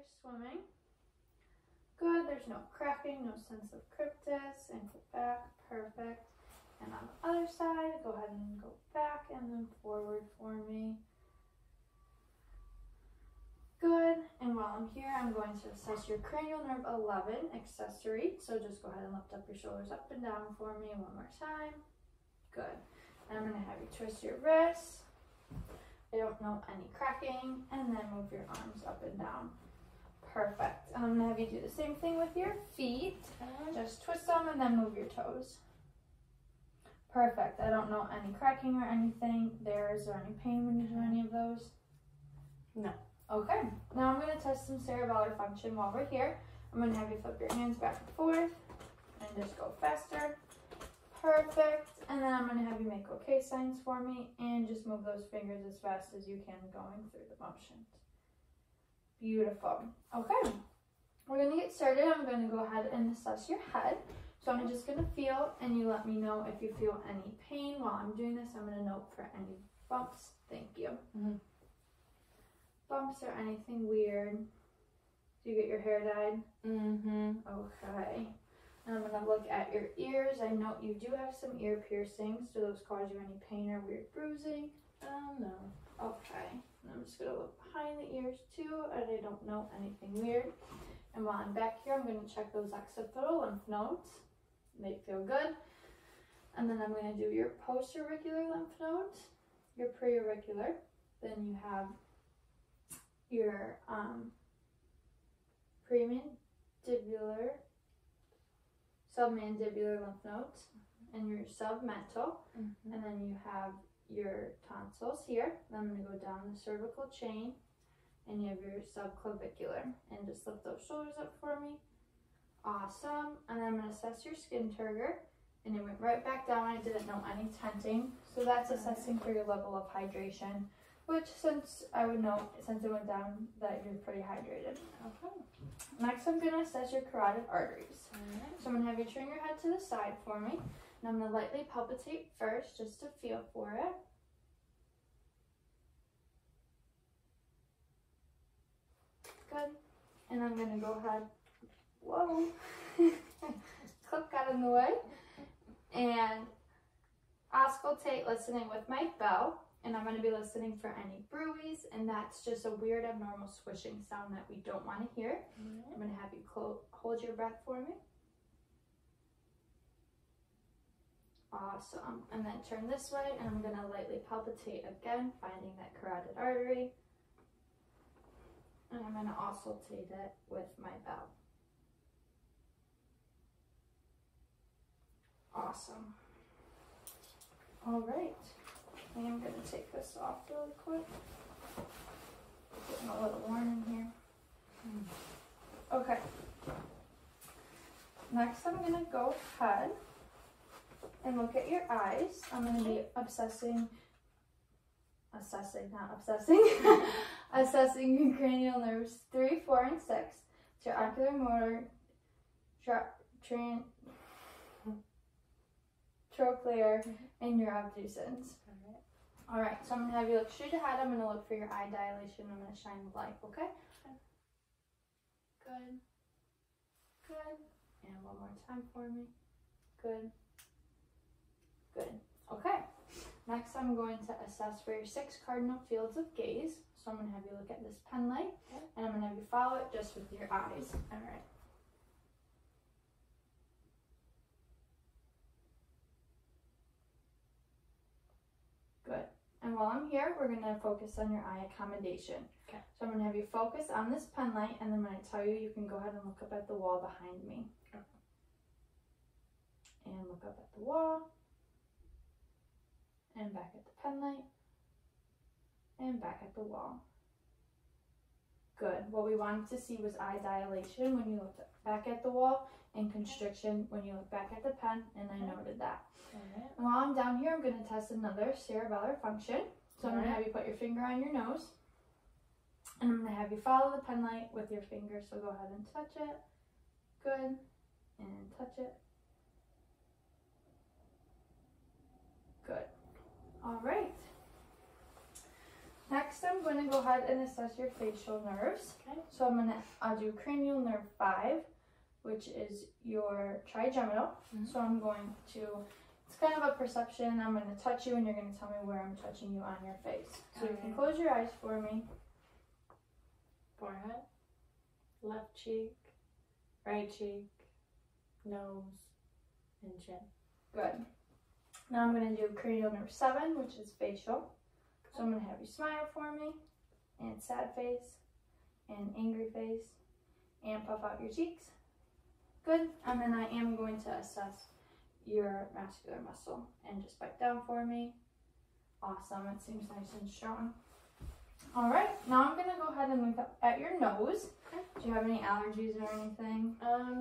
you're swimming. Good, there's no cracking, no sense of cryptus. Ankle back, perfect. And on the other side, go ahead and go back and then forward for me. Good, and while I'm here, I'm going to assess your cranial nerve 11 accessory. So just go ahead and lift up your shoulders up and down for me one more time. Good. And I'm going to have you twist your wrists. I don't know any cracking, and then move your arms up and down. Perfect. I'm going to have you do the same thing with your feet. Just twist them and then move your toes. Perfect. I don't know any cracking or anything there. Is there any pain when you do any of those? No. Okay. Now I'm going to test some cerebellar function while we're here. I'm going to have you flip your hands back and forth and just go faster. Perfect. And then I'm going to have you make okay signs for me and just move those fingers as fast as you can going through the motions. Beautiful. Okay. We're going to get started. I'm going to go ahead and assess your head. So I'm just going to feel, and you let me know if you feel any pain while I'm doing this. I'm going to note for any bumps. Thank you. Bumps or anything weird. Do you get your hair dyed? Okay. And I'm going to look at your ears. I note you do have some ear piercings. Do those cause you any pain or weird bruising? No. Okay. And I'm just going to look behind the ears too, and I don't know anything weird. And while I'm back here, I'm going to check those occipital lymph nodes. They feel good. And then I'm going to do your post-auricular lymph nodes, your pre-auricular. Then you have your premandibular, submandibular lymph nodes, and your submental. And then you have your tonsils here. Then I'm going to go down the cervical chain, and you have your subclavicular. And just lift those shoulders up for me. Awesome. And then I'm going to assess your skin turgor. And it went right back down. I didn't know any tenting. So that's assessing for your level of hydration, which since I would know, since it went down, that you're pretty hydrated. Okay. Next, I'm going to assess your carotid arteries. So I'm going to have you turn your head to the side for me. And I'm going to lightly palpitate first just to feel for it. Good. And I'm going to go ahead. Whoa. Clip got in the way. And auscultate, listening with my bell. And I'm going to be listening for any bruise. And that's just a weird abnormal swishing sound that we don't want to hear. I'm going to have you hold your breath for me. Awesome. And then turn this way, and I'm going to lightly palpitate again, finding that carotid artery. And I'm going to auscultate it with my bell. Awesome. All right. And I'm going to take this off really quick. Getting a little worn in here. Okay. Next, I'm going to go ahead and look at your eyes. I'm going to be assessing your cranial nerves 3, 4, and 6, your ocular motor, trochlear, and your abducens. All right, so I'm going to have you look straight ahead. I'm going to look for your eye dilation. I'm going to shine the light, okay? Good. Good. And one more time for me. Good. Good. Okay. Next, I'm going to assess for your 6 cardinal fields of gaze. So I'm going to have you look at this pen light, and I'm going to have you follow it just with your eyes. All right. Good. And while I'm here, we're going to focus on your eye accommodation. Okay. So I'm going to have you focus on this pen light, and then when I tell you, you can go ahead and look up at the wall behind me. Okay. And look up at the wall. And back at the pen light. And back at the wall. Good. What we wanted to see was eye dilation when you look back at the wall, and constriction when you look back at the pen, and I noted that. Right. And while I'm down here, I'm going to test another cerebellar function. So I'm going to have you put your finger on your nose, and I'm going to have you follow the pen light with your finger. So go ahead and touch it. Good. And touch it. Good. All right. Next, I'm I'm going to go ahead and assess your facial nerves. Okay. So I'll do cranial nerve 5, which is your trigeminal. So I'm going to, it's kind of a perception. I'm going to touch you and you're going to tell me where I'm touching you on your face. So you can close your eyes for me. Forehead, left cheek, right cheek, nose, and chin. Good. Now I'm going to do cranial nerve 7, which is facial. So I'm going to have you smile for me, and sad face, and angry face, and puff out your cheeks. Good. And then I am going to assess your muscular muscle, and just bite down for me. Awesome. It seems nice and strong. All right. Now I'm going to go ahead and look up at your nose. Okay. Do you have any allergies or anything?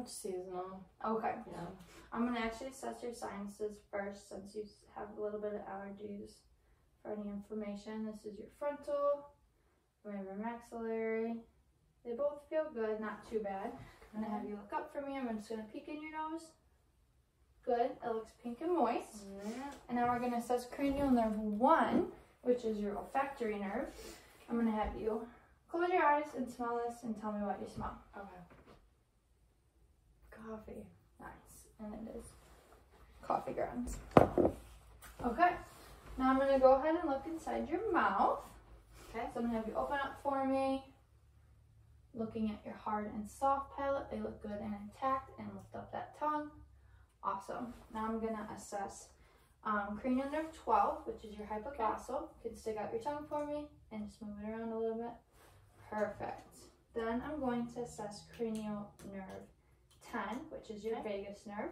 Seasonal. Okay. Yeah. I'm going to actually assess your sinuses first, since you have a little bit of allergies. For any inflammation, this is your frontal, we have your maxillary. They both feel good, not too bad. I'm going to have you look up for me. I'm just going to peek in your nose. Good. It looks pink and moist. And now we're going to assess cranial nerve 1, which is your olfactory nerve. I'm going to have you close your eyes and smell this and tell me what you smell. Okay. Coffee. Nice. And it is coffee grounds. Okay. Now I'm going to go ahead and look inside your mouth. Okay. So I'm going to have you open up for me. Looking at your hard and soft palate. They look good and intact. And lift up that tongue. Awesome. Now I'm going to assess cranial nerve 12, which is your hypoglossal. You can stick out your tongue for me and just move it around a little bit. Perfect. Then I'm going to assess cranial nerve 10, which is your vagus nerve.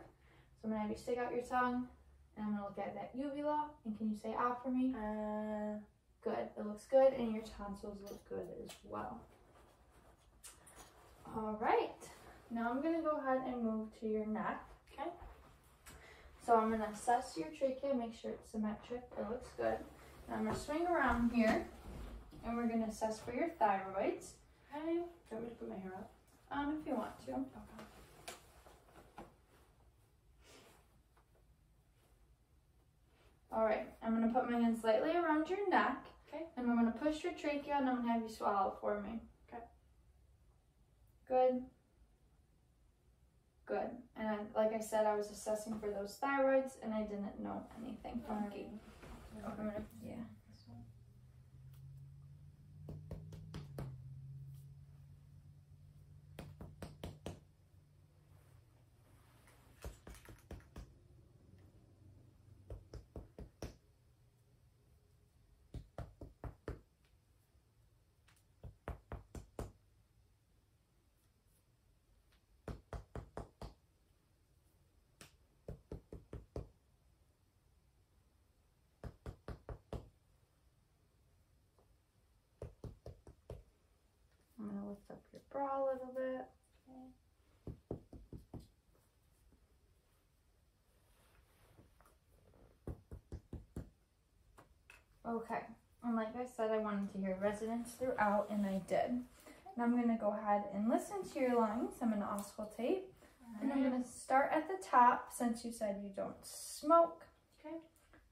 So I'm going to have you stick out your tongue, and I'm going to look at that uvula, and can you say ah for me? Good. It looks good, and your tonsils look good as well. All right. Now I'm going to go ahead and move to your neck. Okay. So I'm going to assess your trachea, make sure it's symmetric. It looks good. Now I'm going to swing around here, and we're going to assess for your thyroids. Okay. Do you want me to put my hair up? If you want to. Okay. All right. I'm going to put my hands lightly around your neck. Okay. And I'm going to push your trachea, and I'm going to have you swallow for me. Okay. Good. Good. And like I said, I was assessing for those thyroids, and I didn't know anything funky. Yeah. I'm going to lift up your bra a little bit. Okay. And like I said, I wanted to hear resonance throughout, and I did. Now I'm going to go ahead and listen to your lungs. I'm going to auscultate. And I'm going to start at the top, since you said you don't smoke. Okay.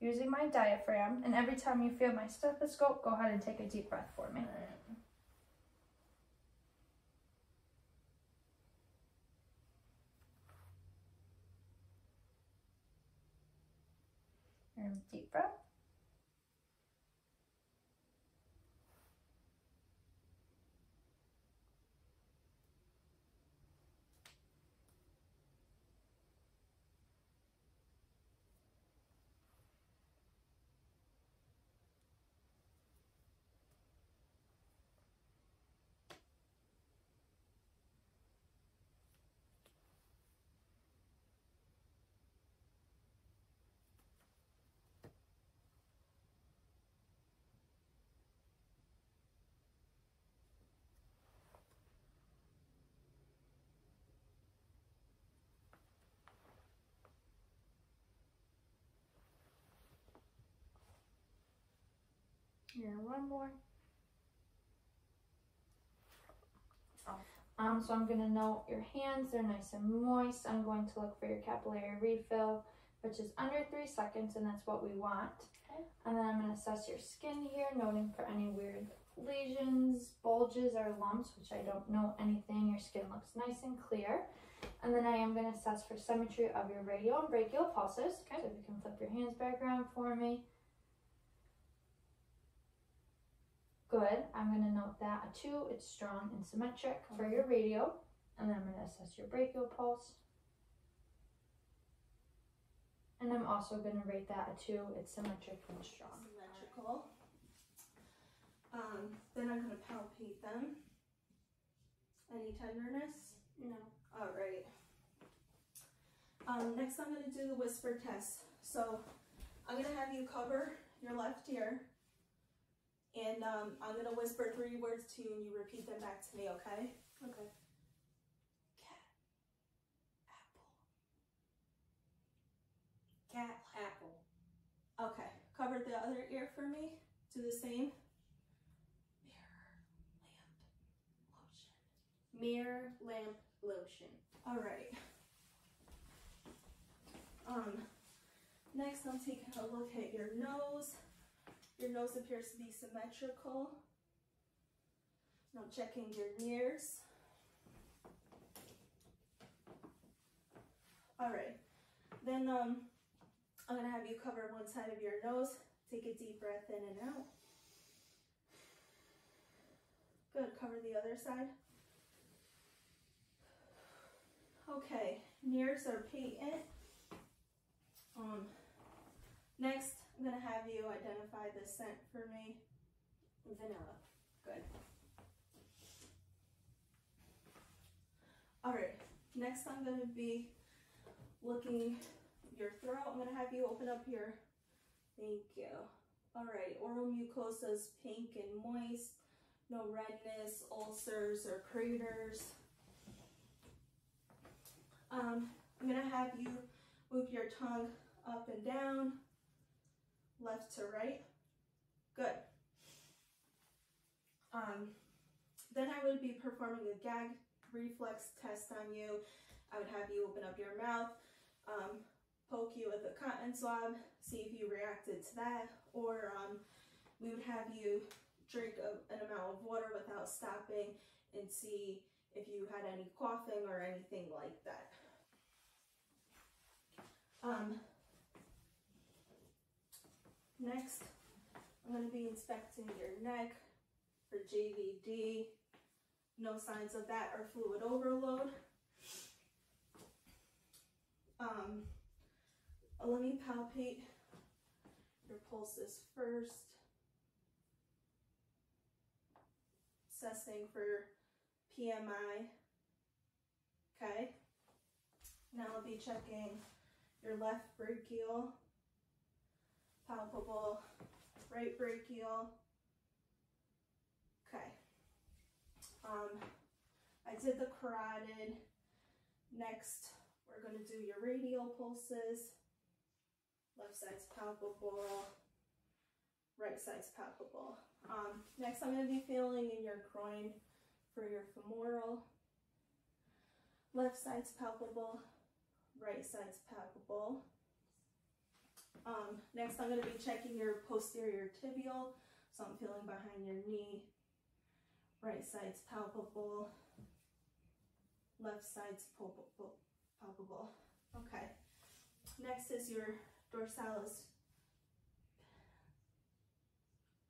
Using my diaphragm. And every time you feel my stethoscope, go ahead and take a deep breath for me. And deep breath. Here, one more. So I'm going to note your hands. They're nice and moist. I'm going to look for your capillary refill, which is under 3 seconds, and that's what we want. Okay. And then I'm going to assess your skin here, noting for any weird lesions, bulges, or lumps, which I don't know anything. Your skin looks nice and clear. And then I am going to assess for symmetry of your radial and brachial pulses. Okay. So if you can flip your hands back around for me. Good. I'm going to note that a 2, it's strong and symmetric for your radial. And then I'm going to assess your brachial pulse. And I'm also going to rate that a 2, it's symmetric and strong. Symmetrical. Then I'm going to palpate them. Any tenderness? No. All right. Next I'm going to do the whisper test. So I'm going to have you cover your left ear. And I'm going to whisper 3 words to you and you repeat them back to me, okay? Okay. Cat, apple. Cat, apple. Okay. Cover the other ear for me. Do the same. Mirror, lamp, lotion. All right. Next I'm taking a look at your nose. Your nose appears to be symmetrical. Now checking your ears. All right. Then I'm gonna have you cover one side of your nose. Take a deep breath in and out. Good. Cover the other side. Okay, ears are patent. Next, I'm gonna have you identify the scent for me. Vanilla. Good. All right, next I'm gonna be looking your throat. I'm gonna have you open up your, thank you. All right, oral mucosa is pink and moist, no redness, ulcers, or craters. I'm gonna have you move your tongue up and down, left to right. Good. Then I would be performing a gag reflex test on you. I would have you open up your mouth, poke you with a cotton swab, see if you reacted to that, or we would have you drink an amount of water without stopping and see if you had any coughing or anything like that. Next, I'm going to be inspecting your neck for JVD. No signs of that or fluid overload. Let me palpate your pulses first. Assessing for PMI. Okay. Now I'll be checking your left brachial, palpable, right brachial. Okay. I did the carotid. Next, we're going to do your radial pulses. Left side's palpable, right side's palpable. Next, I'm going to be feeling in your groin for your femoral. Left side's palpable, right side's palpable. Next, I'm going to be checking your posterior tibial. So I'm feeling behind your knee. Right side's palpable. Left side's palpable. Okay. Next is your dorsalis.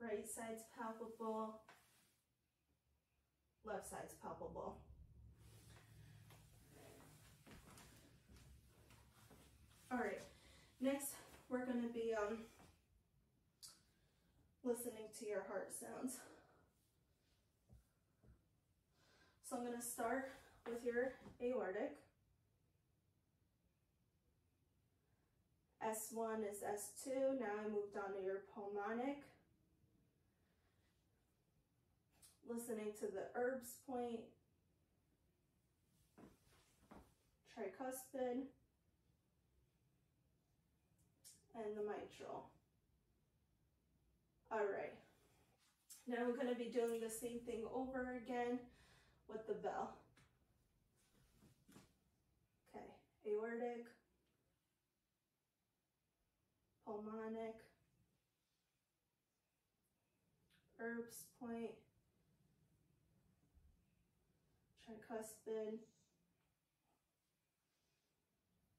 Right side's palpable. Left side's palpable. All right. Next, we're going to be listening to your heart sounds. So I'm going to start with your aortic. S1 is S2. Now I move down to your pulmonic. Listening to the Erb's point, tricuspid, and the mitral. All right. Now we're going to be doing the same thing over again with the bell. Okay, aortic, pulmonic, Erb's point, tricuspid,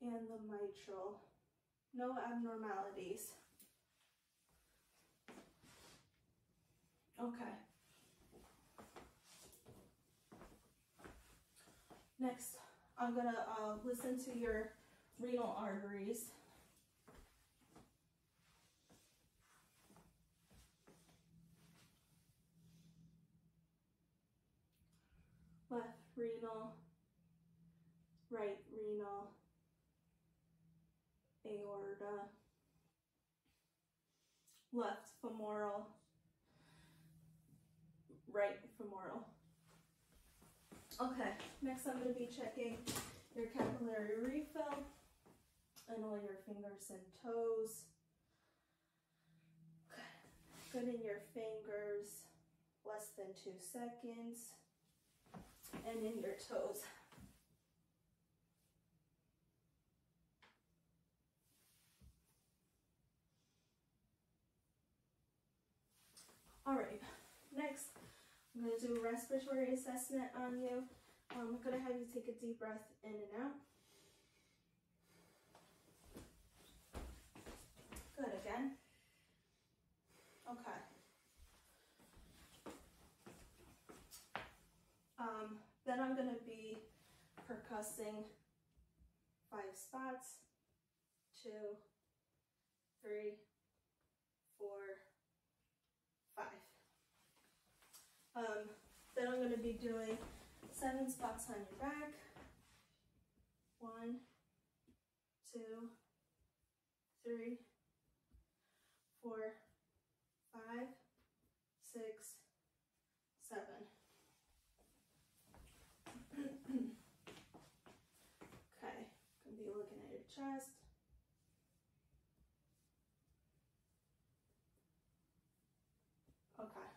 and the mitral. No abnormalities. Okay. Next, I'm gonna listen to your renal arteries. Left renal, right renal, aorta, left femoral, right femoral. Okay, next I'm going to be checking your capillary refill and all your fingers and toes. Good in your fingers, less than 2 seconds, and in your toes. All right, next I'm going to do a respiratory assessment on you. I'm going to have you take a deep breath in and out. Good, again. Okay. Then I'm going to be percussing 5 spots. 2, 3, 4, 5. Then I'm going to be doing 7 spots on your back. 1, 2, 3, 4, 5, 6, 7. Okay, gonna be looking at your chest. Okay.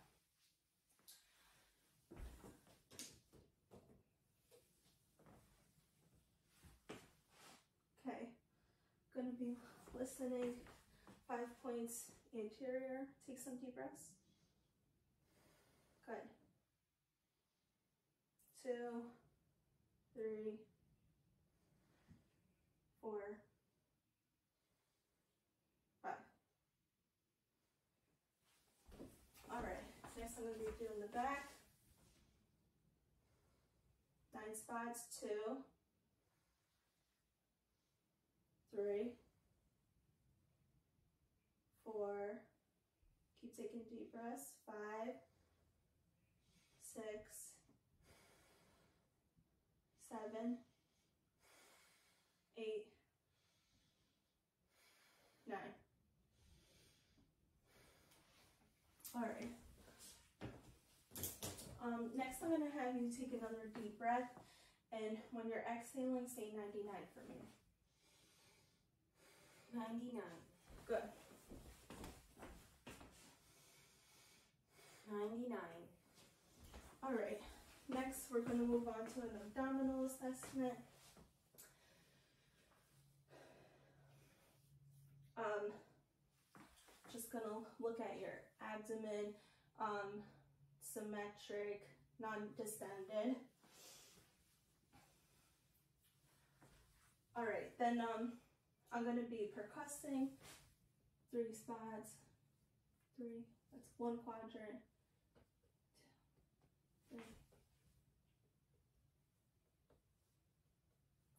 Okay, gonna be listening 5 points anterior. Take some deep breaths. Good. 2, 3, 4, 5. All right, next I'm going to be doing the back. 9 spots, 2, 3, 4, keep taking deep breaths, 5, 6, 7, 8, 9. All right. Next I'm going to have you take another deep breath, and when you're exhaling, say 99 for me. 99. Good. 99. All right. Next, we're going to move on to an abdominal assessment. Just going to look at your abdomen, symmetric, non-distended. All right, then I'm going to be percussing 3 spots. 3, that's 1 quadrant. 2, 3.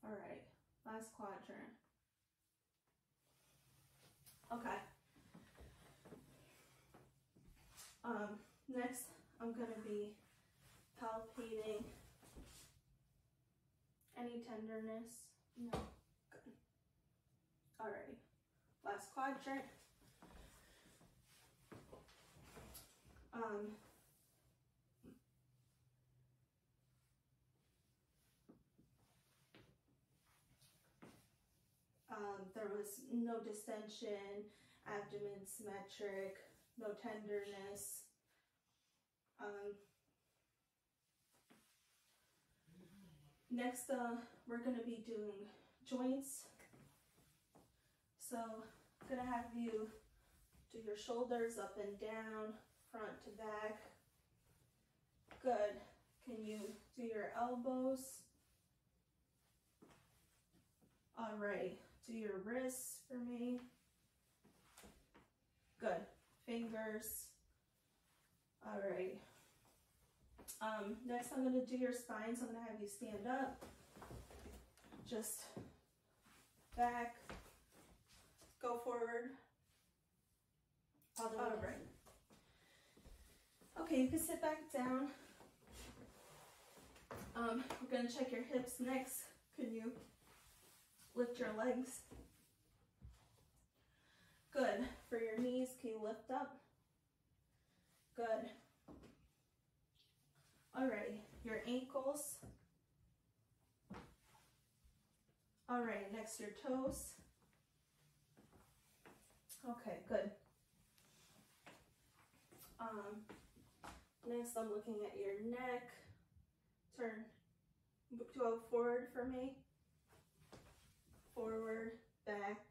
All right, last quadrant. Okay. Next, I'm going to be palpating any tenderness. No. Good. All right. Last quadrant. There was no distension, abdomen symmetric, no tenderness. Next, we're going to be doing joints. So I'm gonna have you do your shoulders up and down, front to back. Good. Can you do your elbows? All right. Do your wrists for me. Good. Fingers. All right. Next I'm going to do your spine, so I'm going to have you stand up. Just back. Go forward. All the way All down. right. Okay, you can sit back down. We're going to check your hips next. Can you lift your legs? Good. For your knees, can you lift up? Good. All right, your ankles. All right, next your toes. Okay, good. Next I'm looking at your neck. Turn, go forward for me. Forward, back,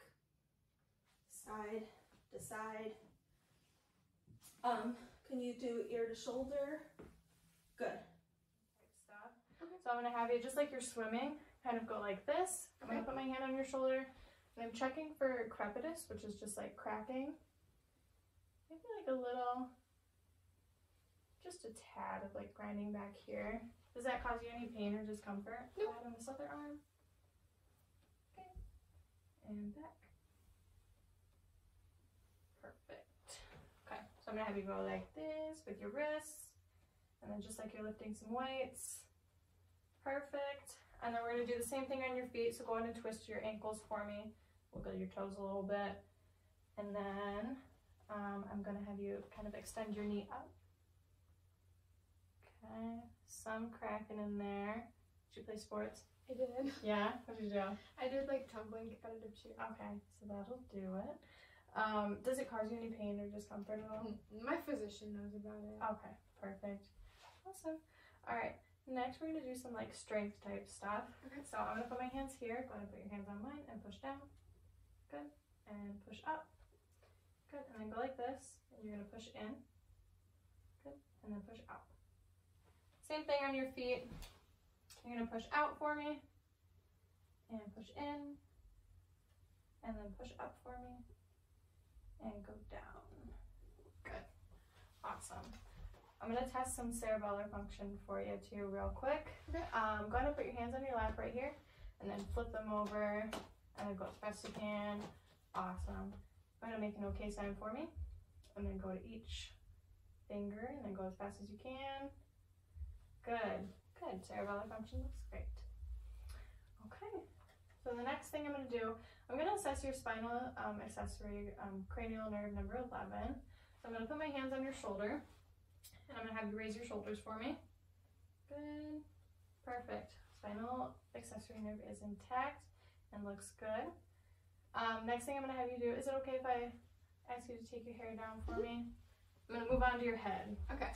side to side. Can you do ear to shoulder? Good. Stop. Okay. So I'm gonna have you, just like you're swimming, kind of go like this. I'm gonna put my hand on your shoulder, and I'm checking for crepitus, which is just like cracking. Maybe like a little, just a tad of like grinding back here. Does that cause you any pain or discomfort? Nope. On this other arm. Okay. And back. Perfect. Okay, so I'm gonna have you go like this with your wrists, and then just like you're lifting some weights. Perfect. And then we're gonna do the same thing on your feet. So go ahead and twist your ankles for me. Wiggle your toes a little bit. And then I'm gonna have you kind of extend your knee up. Okay, some cracking in there. Did you play sports? I did. Yeah, what did you do? I did like tumbling competitive cheer. Okay, so that'll do it. Does it cause you any pain or discomfort at all? My physician knows about it. Okay, perfect. Awesome. All right, next we're gonna do some like strength type stuff. Okay. So I'm gonna put my hands here. Go ahead and put your hands on mine and push down. Good. And push up. Good. And then go like this. And you're gonna push in. Good. And then push out. Same thing on your feet. You're gonna push out for me. And push in. And then push up for me. And go down. Good. Awesome. I'm gonna test some cerebellar function for you too real quick. Okay. Go ahead and put your hands on your lap right here and then flip them over and then go as fast as you can. Awesome. Go ahead and make an okay sign for me and then go to each finger and then go as fast as you can. Good. Good. Cerebellar function looks great. Okay. So the next thing I'm gonna do, I'm gonna assess your spinal accessory cranial nerve number 11. So I'm gonna put my hands on your shoulder and I'm gonna have you raise your shoulders for me. Good. Perfect. Spinal accessory nerve is intact and looks good. Next thing I'm gonna have you do, is it okay if I ask you to take your hair down for me? I'm gonna move on to your head. Okay.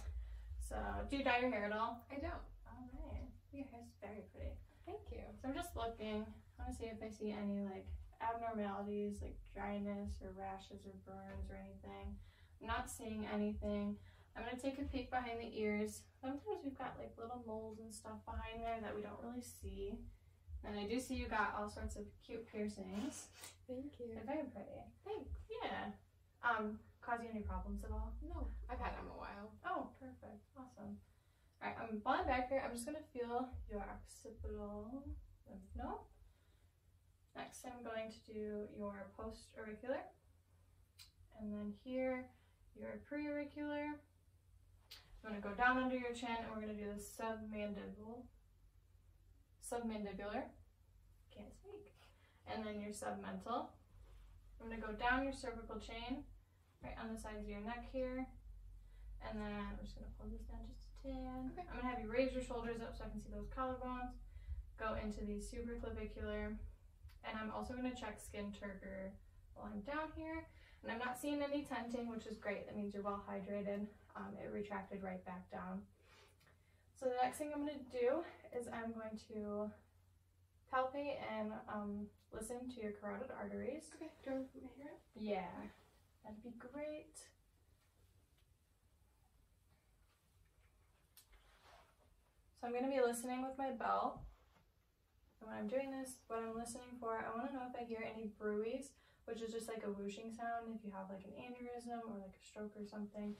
So, do you dye your hair at all? I don't. All right. Your hair's very pretty. Thank you. So I'm just looking. I want to see if I see any like abnormalities, like dryness or rashes or burns or anything. I'm not seeing anything. I'm gonna take a peek behind the ears. Sometimes we've got like little moles and stuff behind there that we don't really see. And I do see you got all sorts of cute piercings. Thank you. They're very pretty. Thanks. Yeah. Cause you any problems at all? No, I've had them a while. Oh, perfect. Awesome. All right, while I'm back here, I'm just gonna feel your occipital lymph node. Next, I'm going to do your post-auricular. And then here, your pre-auricular. I'm gonna go down under your chin and we're gonna do the submandibular. Can't speak. And then your submental. I'm gonna go down your cervical chain, right on the sides of your neck here. And then I'm just gonna pull this down just a tad. Okay. I'm gonna have you raise your shoulders up so I can see those collarbones. Go into the supraclavicular. And I'm also gonna check skin turgor while I'm down here. And I'm not seeing any tenting, which is great. That means you're well hydrated. It retracted right back down. So the next thing I'm gonna do is I'm going to palpate and listen to your carotid arteries. Okay, do you want me to hear it? Yeah, that'd be great. So I'm going to be listening with my bell. And when I'm doing this, what I'm listening for, I want to know if I hear any bruits, which is just like a whooshing sound if you have like an aneurysm or like a stroke or something.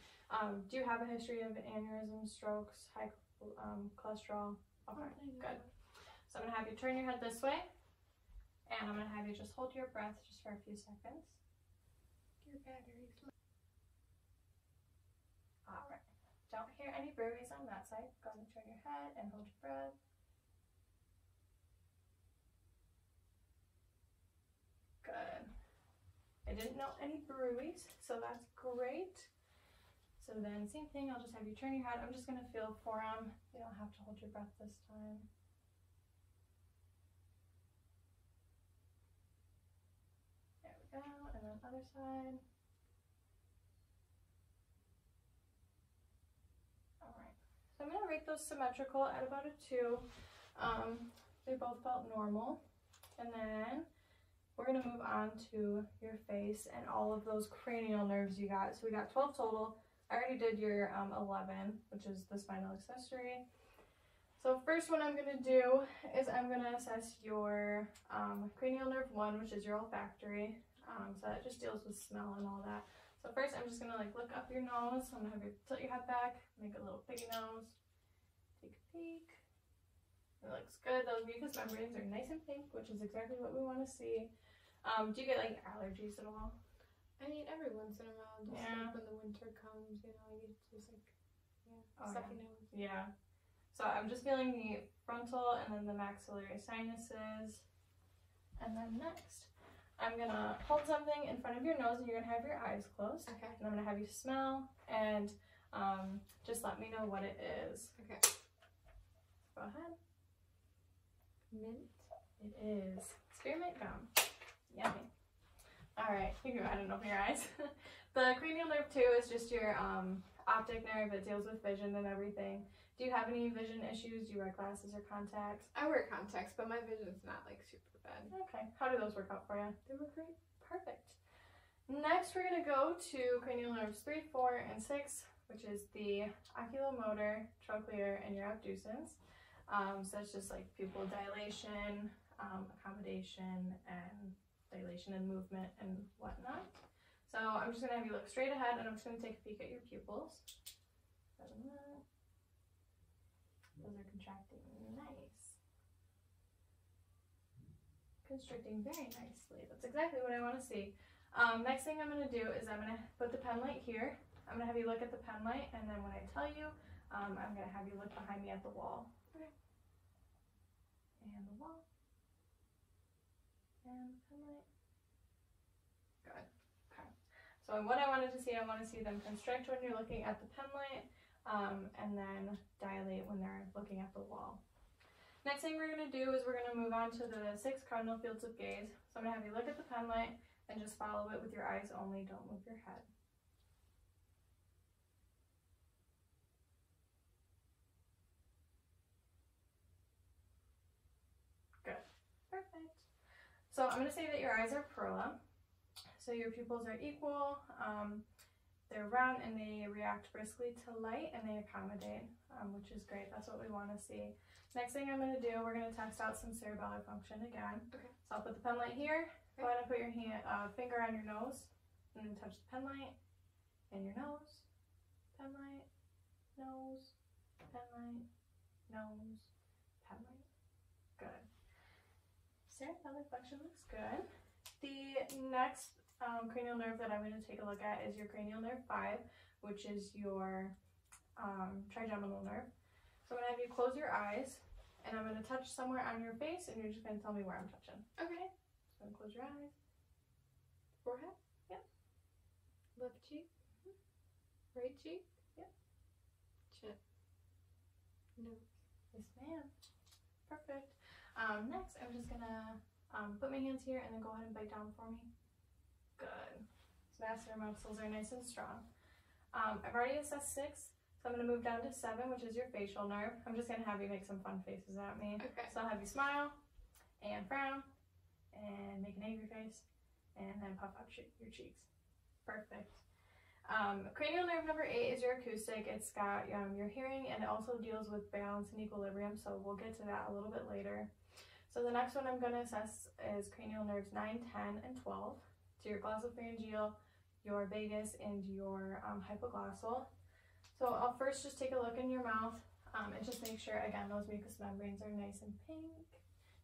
Do you have a history of aneurysms, strokes, high cholesterol? Okay, good. So I'm going to have you turn your head this way, and I'm going to have you just hold your breath just for a few seconds. Your battery's low. All right. Don't hear any bruits on that side. Go ahead and turn your head and hold your breath. Good. I didn't know any bruits, so that's great. So then same thing, I'll just have you turn your head. I'm just going to feel for them. You don't have to hold your breath this time. There we go. And then other side. Alright. So I'm going to rate those symmetrical at about a 2. They both felt normal. And then we're going to move on to your face and all of those cranial nerves you got. So we got 12 total. I already did your 11, which is the spinal accessory. So first what I'm going to do is I'm going to assess your cranial nerve 1, which is your olfactory. So that just deals with smell and all that. So first I'm just going to like look up your nose. I'm going to have you tilt your head back, make a little piggy nose, take a peek. It looks good. Those mucous membranes are nice and pink, which is exactly what we want to see. Do you get like allergies at all? I mean, every once in a while, just Yeah. like when the winter comes, you know, you just like, Oh, stuffy yeah. nose. Yeah. So I'm just feeling the frontal and then the maxillary sinuses. And then next, I'm going to hold something in front of your nose and you're going to have your eyes closed. Okay. And I'm going to have you smell and just let me know what it is. Okay. Go ahead. Mint. It is spearmint gum. Yummy. Alright, you can go ahead and open your eyes. The cranial nerve 2 is just your optic nerve. It deals with vision and everything. Do you have any vision issues? Do you wear glasses or contacts? I wear contacts, but my vision's not like super bad. Okay. How do those work out for you? They were great. Perfect. Next, we're going to go to cranial nerves 3, 4, and 6, which is the oculomotor, trochlear, and your abducens. So it's just like pupil dilation, accommodation, and dilation and movement and whatnot. So I'm just going to have you look straight ahead and I'm just going to take a peek at your pupils. Those are contracting nice. Constricting very nicely. That's exactly what I want to see. Next thing I'm going to do is I'm going to put the pen light here. I'm going to have you look at the pen light and then when I tell you, I'm going to have you look behind me at the wall. Okay. And the wall. And the pen light. Good. Okay. So what I wanted to see, I want to see them constrict when you're looking at the pen light, and then dilate when they're looking at the wall. Next thing we're going to do is we're going to move on to the 6 cardinal fields of gaze. So I'm going to have you look at the pen light and just follow it with your eyes only. Don't move your head. Good. Perfect. So I'm going to say that your eyes are pearla. So your pupils are equal, they're round, and they react briskly to light, and they accommodate, which is great. That's what we want to see. Next thing I'm going to do, we're going to test out some cerebellar function again. Okay. So I'll put the pen light here. Okay. Go ahead and put your finger on your nose, and then touch the pen light, and your nose, pen light, nose, pen light, nose, pen light. Good. Cerebellar function looks good. The next cranial nerve that I'm going to take a look at is your cranial nerve 5, which is your trigeminal nerve. So I'm going to have you close your eyes, and I'm going to touch somewhere on your face, and you're just going to tell me where I'm touching. Okay. So close your eyes. Forehead? Yep. Left cheek? Right cheek? Yep. Chin. Nose. Yes, ma'am. Perfect. Next, I'm just going to put my hands here and then go ahead and bite down for me. Good. So masseter muscles are nice and strong. I've already assessed 6, so I'm going to move down to 7, which is your facial nerve. I'm just going to have you make some fun faces at me. Okay. So I'll have you smile, and frown, and make an angry face, and then puff out your cheeks. Perfect. Cranial nerve number 8 is your acoustic. It's got your hearing, and it also deals with balance and equilibrium, so we'll get to that a little bit later. So the next one I'm going to assess is cranial nerves 9, 10, and 12. So your glossopharyngeal, your vagus, and your hypoglossal. So I'll first just take a look in your mouth and just make sure, again, those mucous membranes are nice and pink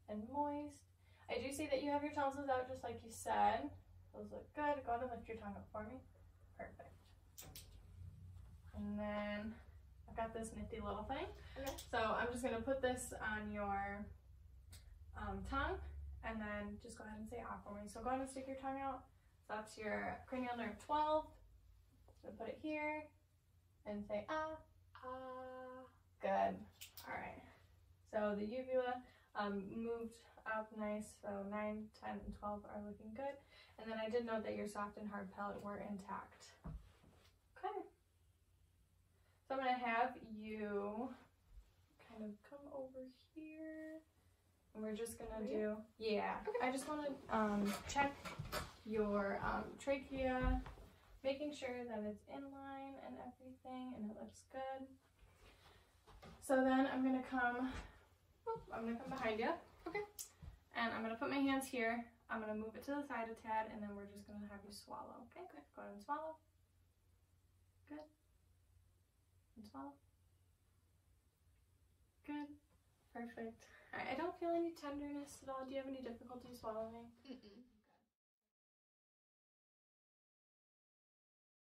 and moist. I do see that you have your tonsils out just like you said. Those look good. Go ahead and lift your tongue up for me. Perfect. And then I've got this nifty little thing. Okay. So I'm just going to put this on your tongue, and then just go ahead and say ah for me. So go ahead and stick your tongue out. So that's your cranial nerve 12. So put it here and say ah. Ah. Good. All right. So the uvula moved up nice. So 9, 10, and 12 are looking good. And then I did note that your soft and hard palate were intact. Okay. So I'm going to have you kind of come over here. And we're just going to do, yeah. Okay. I just want to check your trachea, making sure that it's in line and everything, and it looks good. So then I'm going to come behind you. Okay. And I'm going to put my hands here. I'm going to move it to the side a tad, and then we're just going to have you swallow. Okay, good. Go ahead and swallow. Good. And swallow. Good. Perfect. All right, I don't feel any tenderness at all. Do you have any difficulty swallowing? Mm-mm.